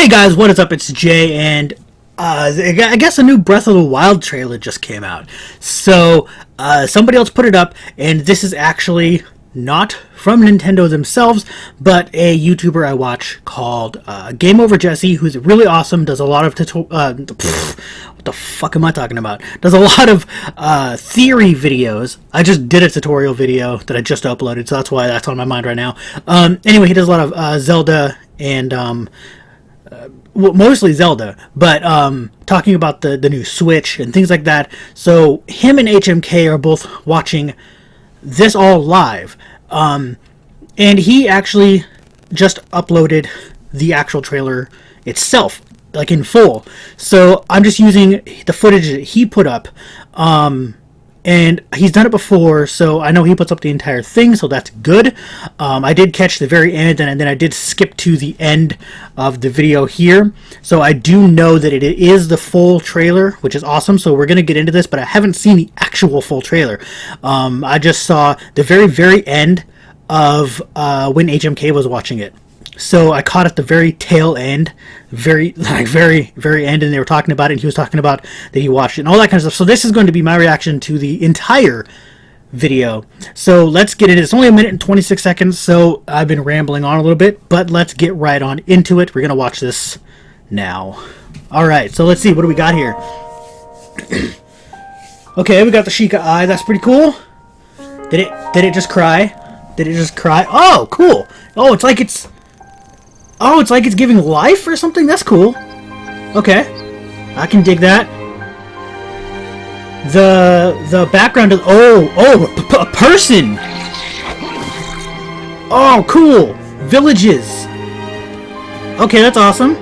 Hey guys, what is up? It's Jay, and I guess a new Breath of the Wild trailer just came out. So somebody else put it up, and this is actually not from Nintendo themselves, but a YouTuber I watch called Game Over Jesse, who's really awesome. Does a lot of what the fuck am I talking about? Does a lot of theory videos. I just did a tutorial video that I just uploaded, so that's why that's on my mind right now. Anyway, he does a lot of Zelda and well, mostly Zelda, but talking about the new Switch and things like that. So him and HMK are both watching this all live, and he actually just uploaded the actual trailer itself, like in full. So I'm just using the footage that he put up, and he's done it before, so I know he puts up the entire thing, so that's good. I did catch the very end, and then I did skip to the end of the video here. So I do know that it is the full trailer, which is awesome, so we're going to get into this, but I haven't seen the actual full trailer. I just saw the very, very end of when HMK was watching it. So I caught at the very tail end, very end, and they were talking about it, and he was talking about that he watched it and all that kind of stuff. So this is going to be my reaction to the entire video. So let's get into it. It's only 1 minute and 26 seconds, so I've been rambling on a little bit, but let's get right on into it. We're going to watch this now. Alright, so let's see. What do we got here? Okay, we got the Sheikah eye. That's pretty cool. Did it just cry? Did it just cry? Oh, cool. Oh, it's like it's giving life or something? That's cool. Okay. I can dig that. The background of... a person! Oh, cool. Villages. Okay, that's awesome.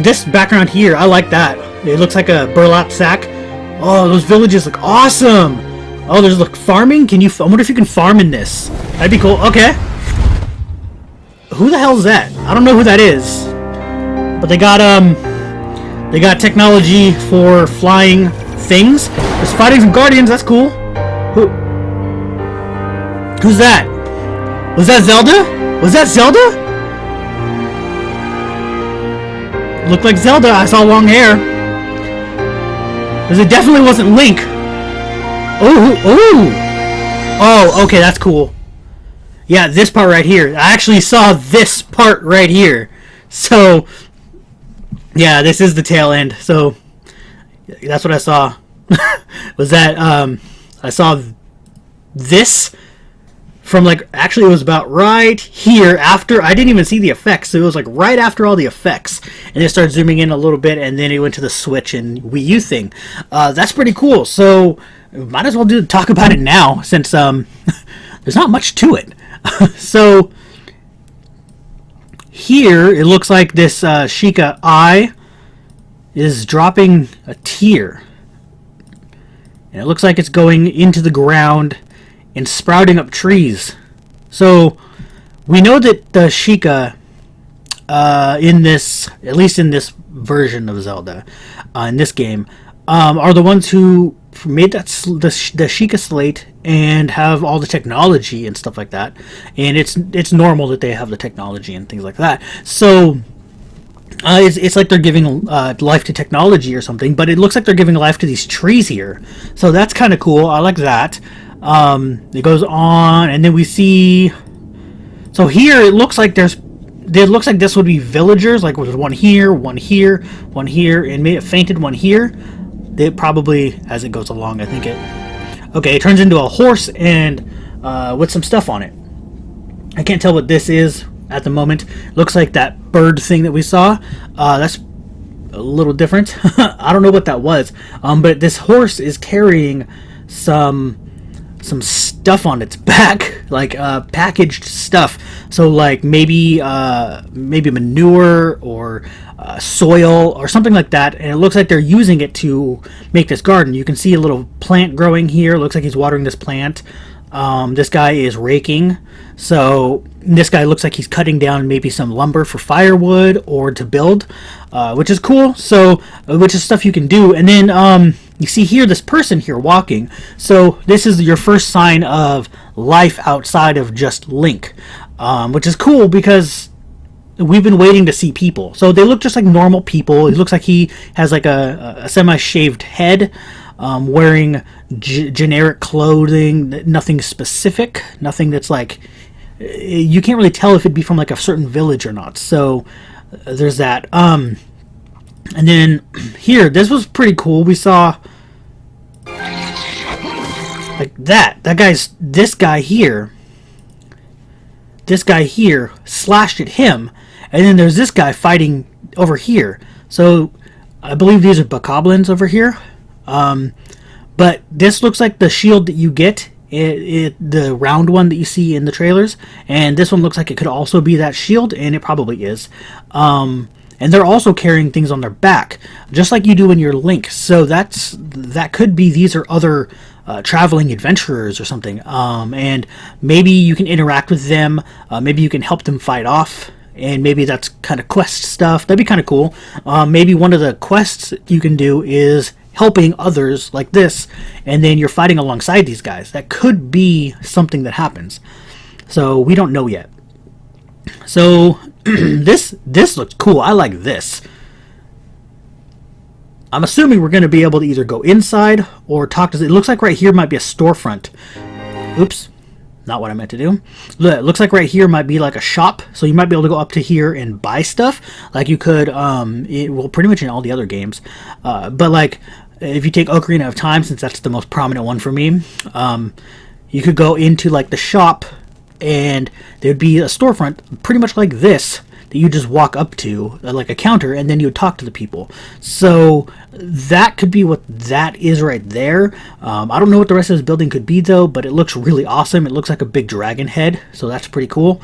This background here, I like that. It looks like a burlap sack. Oh, those villages look awesome. Oh, there's like farming? I wonder if you can farm in this. That'd be cool. Okay. Who the hell is that? I don't know who that is. But they got technology for flying things. There's fighting some guardians, that's cool. Who's that? Was that Zelda? Was that Zelda? Looked like Zelda. I saw long hair. Because it definitely wasn't Link. Oh, okay, that's cool. Yeah, this part right here. I actually saw this part right here. So, yeah, this is the tail end. So, that's what I saw. Was that, I saw this from, like, actually it was about right here after, I didn't even see the effects. So, it was, like, right after all the effects. And it started zooming in a little bit, and then it went to the Switch and Wii U thing. That's pretty cool. So, might as well talk about it now, since, there's not much to it. So here it looks like this Sheikah eye is dropping a tear, and it looks like it's going into the ground and sprouting up trees. So we know that the Sheikah in this, at least in this version of Zelda, in this game, are the ones who made that the Sheikah slate and have all the technology and stuff like that, and it's normal that they have the technology and things like that. So it's like they're giving life to technology or something, but it looks like they're giving life to these trees here. So that's kind of cool. I like that. It goes on, and then we see. So here it looks like this would be villagers. Like there's one here, one here, one here, and maybe it fainted one here. It probably, as it goes along, I think it... Okay, it turns into a horse and with some stuff on it. I can't tell what this is at the moment. Looks like that bird thing that we saw. That's a little different. I don't know what that was. But this horse is carrying some stuff on its back, like packaged stuff. So like maybe manure or soil or something like that, and it looks like they're using it to make this garden. You can see a little plant growing here. Looks like he's watering this plant. This guy is raking, so this guy looks like he's cutting down maybe some lumber for firewood or to build, which is cool. So which is stuff you can do. And then you see here this person here walking. So this is your first sign of life outside of just Link, which is cool because we've been waiting to see people. So they look just like normal people. It looks like he has like a semi-shaved head, wearing generic clothing, nothing specific, nothing that's like, you can't really tell if it'd be from like a certain village or not. So there's that. And then here, this was pretty cool. We saw like this guy here slashed at him, and then there's this guy fighting over here. So I believe these are bokoblins over here. But this looks like the shield that you get, the round one that you see in the trailers, and this one looks like it could also be that shield, and it probably is. And they're also carrying things on their back, just like you do in your Link. So that could be these are other traveling adventurers or something. And maybe you can interact with them. Maybe you can help them fight off. And maybe that's kind of quest stuff. That'd be kind of cool. Maybe one of the quests you can do is helping others like this, and then you're fighting alongside these guys. That could be something that happens. So we don't know yet. So this looks cool. I like this. I'm assuming we're going to be able to either go inside or talk to... It looks like right here might be a storefront. Oops. Not what I meant to do. It looks like right here might be like a shop, so you might be able to go up to here and buy stuff like you could well, pretty much in all the other games. But like if you take Ocarina of Time, since that's the most prominent one for me, you could go into like the shop and there'd be a storefront pretty much like this that you just walk up to, like a counter, and then you would talk to the people. So that could be what that is right there. I don't know what the rest of this building could be though, but it looks really awesome. It looks like a big dragon head, so that's pretty cool.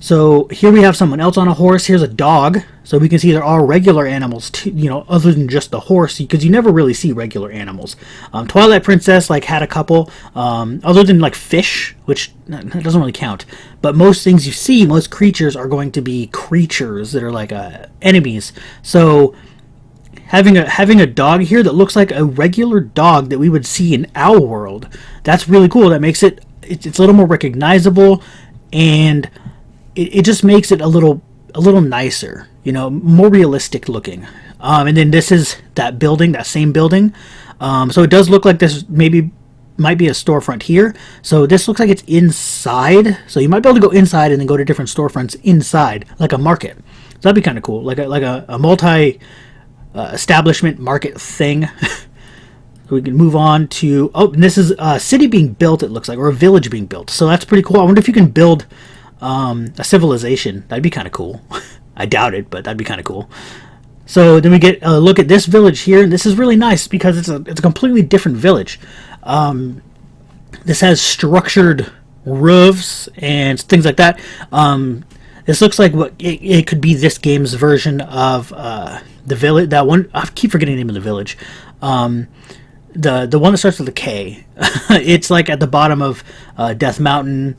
So here we have someone else on a horse. Here's a dog. So we can see there are regular animals too, you know, other than just the horse, because you never really see regular animals. Twilight Princess like had a couple, other than like fish, which that doesn't really count. But most things you see, most creatures are going to be creatures that are like enemies. So having a dog here that looks like a regular dog that we would see in our world, that's really cool. That makes it's a little more recognizable, and it just makes it a little nicer, you know, more realistic looking. And then this is that building, that same building. So it does look like this might be a storefront here. So this looks like it's inside. So you might be able to go inside and then go to different storefronts inside, like a market. So that'd be kind of cool, like a multi establishment market thing. So we can move on to, and this is a city being built, it looks like, or a village being built. So that's pretty cool. I wonder if you can build a civilization. That'd be kind of cool. I doubt it, but that'd be kind of cool. So then we get a look at this village here, and this is really nice because it's a completely different village. This has structured roofs and things like that. This looks like what it could be this game's version of the village. That one, I keep forgetting the name of the village. The one that starts with a K. It's like at the bottom of Death Mountain,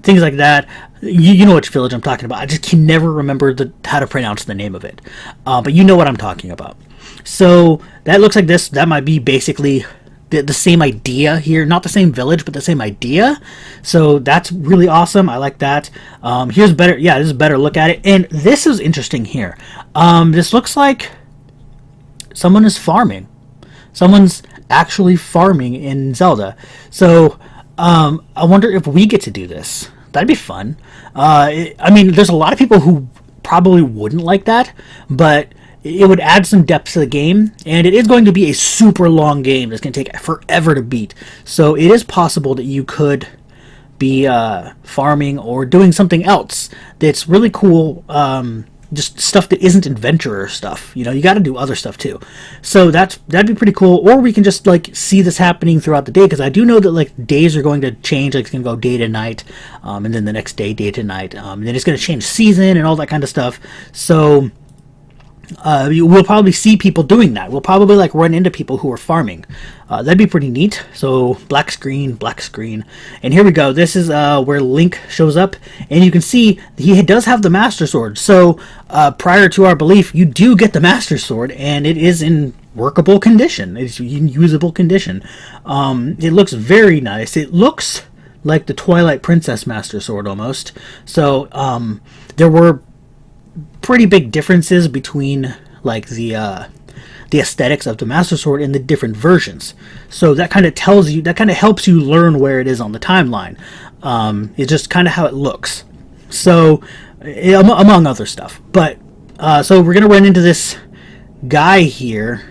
things like that. You know which village I'm talking about. I just can never remember how to pronounce the name of it. But you know what I'm talking about. So that looks like this. That might be basically the same idea here. Not the same village, but the same idea. So that's really awesome. I like that. Here's better. Yeah, this is a better look at it. And this is interesting here. This looks like someone is farming. Someone's actually farming in Zelda. So I wonder if we get to do this. That'd be fun. I mean, there's a lot of people who probably wouldn't like that, but it would add some depth to the game, and it is going to be a super long game that's going to take forever to beat. So it is possible that you could be farming or doing something else that's really cool. Just stuff that isn't adventurer stuff. You know, you got to do other stuff too. So that'd be pretty cool. Or we can just like see this happening throughout the day, because I do know that like days are going to change. Like it's going to go day to night, and then the next day to night, and then it's going to change season and all that kind of stuff. So we'll probably see people doing that. We'll probably like run into people who are farming. That'd be pretty neat. So black screen, and here we go. This is where Link shows up, and you can see he does have the Master Sword. So prior to our belief, you do get the Master Sword, and it is in workable condition. It's in usable condition. It looks very nice. It looks like the Twilight Princess Master Sword almost. So there were pretty big differences between like the aesthetics of the Master Sword in the different versions. So that kind of tells you, that kind of helps you learn where it is on the timeline. It's just kind of how it looks. So, among other stuff. But, so we're going to run into this guy here.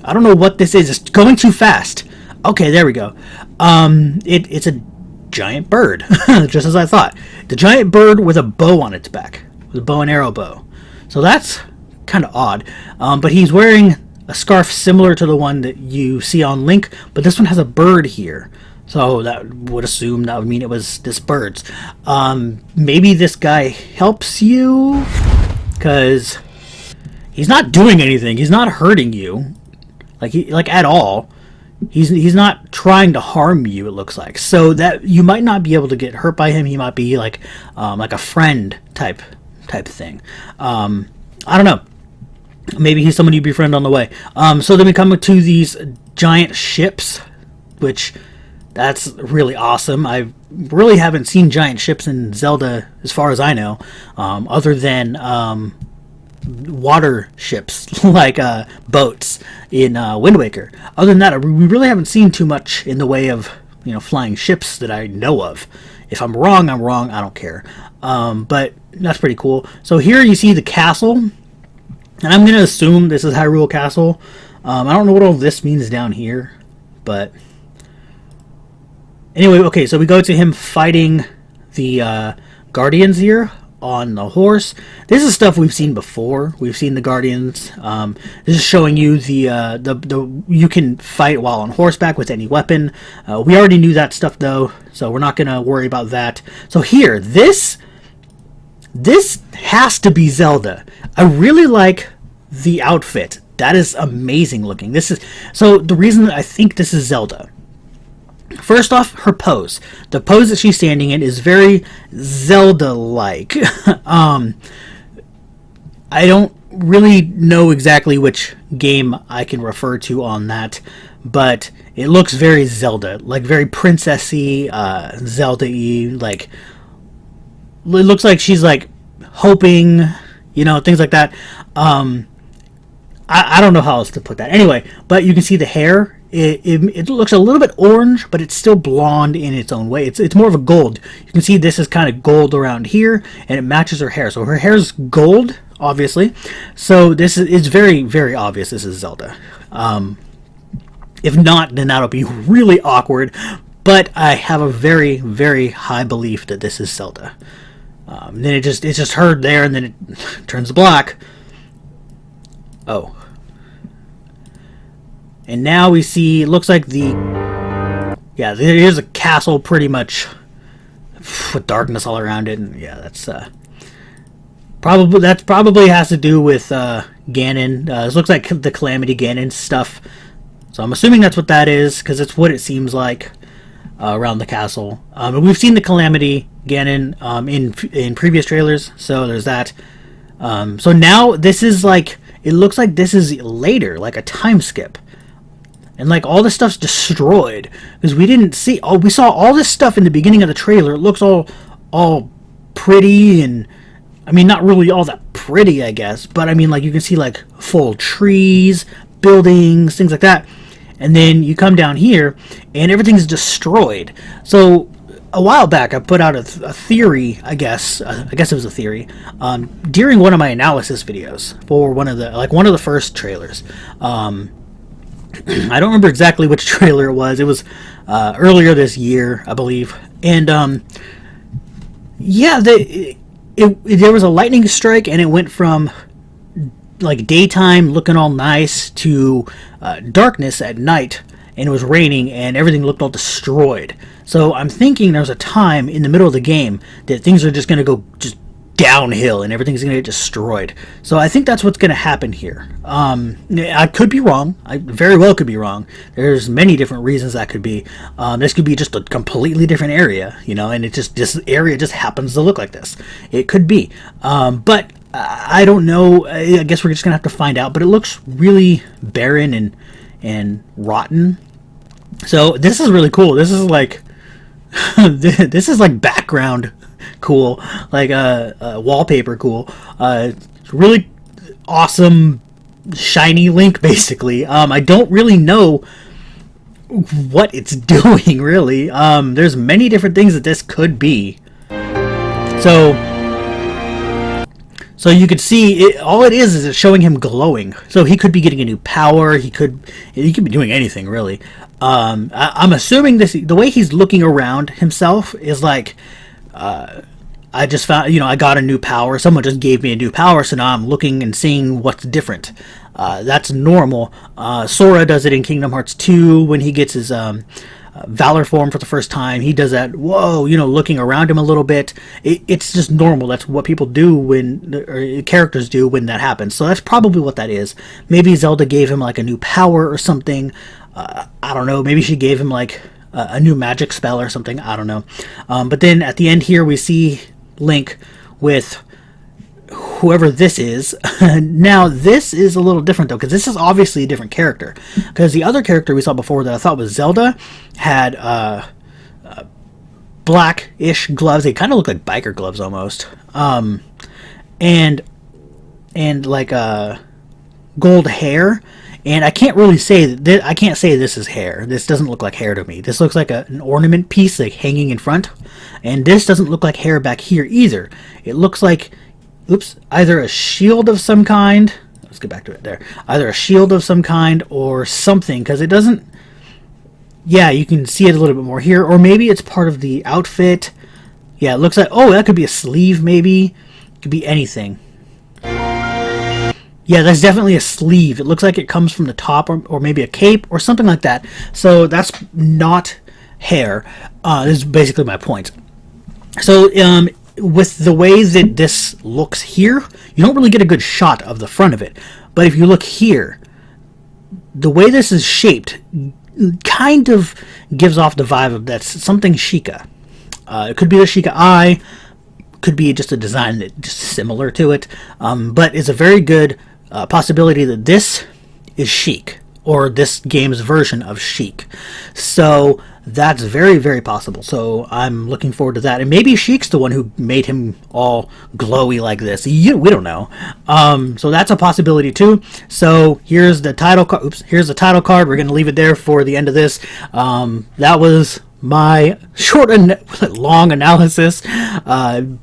I don't know what this is. It's going too fast. Okay, there we go. It's a giant bird, just as I thought. The giant bird with a bow on its back. With a bow and arrow bow. So that's kind of odd. But he's wearing a scarf similar to the one that you see on Link, but this one has a bird here. So that would assume that would mean it was this bird's. Maybe this guy helps you? Because he's not doing anything. He's not hurting you. Like at all. He's not trying to harm you, it looks like. So that you might not be able to get hurt by him. He might be like a friend type thing. I don't know. Maybe he's someone you befriend on the way. So then we come to these giant ships, which that's really awesome. I really haven't seen giant ships in Zelda as far as I know, other than water ships like boats in Wind Waker. Other than that, we really haven't seen too much in the way of flying ships that I know of. If I'm wrong, I'm wrong. I don't care. But that's pretty cool. So here you see the castle, and I'm going to assume this is Hyrule Castle. I don't know what all this means down here, but anyway, okay, so we go to him fighting the Guardians here on the horse. This is stuff we've seen before. We've seen the Guardians. This is showing you the you can fight while on horseback with any weapon. We already knew that stuff though, so we're not going to worry about that. So here, this has to be Zelda. I really like the outfit. That is amazing looking. This is so the reason that I think this is Zelda. First off, her pose. The pose that she's standing in is very Zelda-like. I don't really know exactly which game I can refer to on that, but it looks very Zelda, like very princessy, Zelda-y, like it looks like she's like hoping, things like that. I don't know how else to put that. Anyway, but you can see the hair. It looks a little bit orange, but it's still blonde in its own way. It's more of a gold. You can see this is kind of gold around here, and it matches her hair. So her hair is gold, obviously. So it's very, very obvious this is Zelda. If not, then that'll be really awkward. But I have a very, very high belief that this is Zelda. Then it's just her there, and then it turns black. Oh. And now we see, it looks like there's a castle pretty much with darkness all around it, and yeah, that's probably has to do with Ganon. This looks like the Calamity Ganon stuff, so I'm assuming that's what that is, because it's what it seems like around the castle. We've seen the Calamity Ganon in previous trailers, so there's that. So now this is like, it looks like this is later, like a time skip. And like all this stuff's destroyed because we didn't see. Oh, we saw all this stuff in the beginning of the trailer. It looks all pretty, and I mean not really all that pretty, I guess. But I mean, like you can see like full trees, buildings, things like that. And then you come down here, and everything's destroyed. So a while back, I put out a theory. I guess it was a theory during one of my analysis videos for one of the first trailers. I don't remember exactly which trailer it was. It was earlier this year, I believe. And there was a lightning strike, and it went from like daytime looking all nice to darkness at night, and it was raining, and everything looked all destroyed. So I'm thinking there's a time in the middle of the game that things are just going to go just downhill and everything's going to get destroyed. So I think that's what's going to happen here. I could be wrong. I very well could be wrong. There's many different reasons that could be. This could be just a completely different area, and this area just happens to look like this. It could be. But I don't know. I guess we're just going to have to find out. But it looks really barren and rotten. So this is really cool. This is like This is like background cool, like wallpaper cool. It's really awesome, shiny Link, basically. I don't really know what it's doing, really. There's many different things that this could be. So you could see it, all it is it's showing him glowing. So he could be getting a new power. He could be doing anything, really. I'm assuming the way he's looking around himself is like, I just found, I got a new power. Someone just gave me a new power, so now I'm looking and seeing what's different. That's normal. Sora does it in Kingdom Hearts 2 when he gets his Valor form for the first time. He does that, whoa, looking around him a little bit. It's just normal. That's what people do or characters do when that happens. So that's probably what that is. Maybe Zelda gave him like a new power or something. I don't know. Maybe she gave him like a new magic spell or something. I don't know. But then at the end here, we see Link with whoever this is. Now, this is a little different, though, because this is obviously a different character. Because the other character we saw before that I thought was Zelda had black-ish gloves. They kind of look like biker gloves almost. And like gold hair. And I can't really say that. I can't say this is hair. This doesn't look like hair to me. This looks like an ornament piece, like hanging in front. And this doesn't look like hair back here either. It looks like, either a shield of some kind. Let's get back to it there. Either a shield of some kind or something, because it doesn't. Yeah, you can see it a little bit more here, or maybe it's part of the outfit. Yeah, it looks like. Oh, that could be a sleeve, maybe. It could be anything. Yeah, that's definitely a sleeve. It looks like it comes from the top, or maybe a cape or something like that. So that's not hair. This is basically my point. So with the way that this looks here, you don't really get a good shot of the front of it. But if you look here, the way this is shaped kind of gives off the vibe of that's something Sheikah. It could be the Sheikah eye, could be just a design that just similar to it, but it's a very good possibility that this is Sheik, or this game's version of Sheik. So that's very, very possible. So I'm looking forward to that. And maybe Sheik's the one who made him all glowy like this. We don't know. So that's a possibility too. So here's the title card. Here's the title card. We're going to leave it there for the end of this. That was my short and long analysis,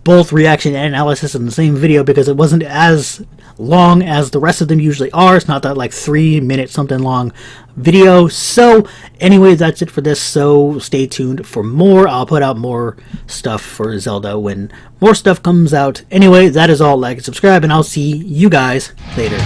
both reaction and analysis in the same video, because it wasn't as long as the rest of them usually are. It's not that like 3-minute something long video. So anyway, that's it for this. So stay tuned for more. I'll put out more stuff for Zelda when more stuff comes out. Anyway, that is all. Like and subscribe, and I'll see you guys later.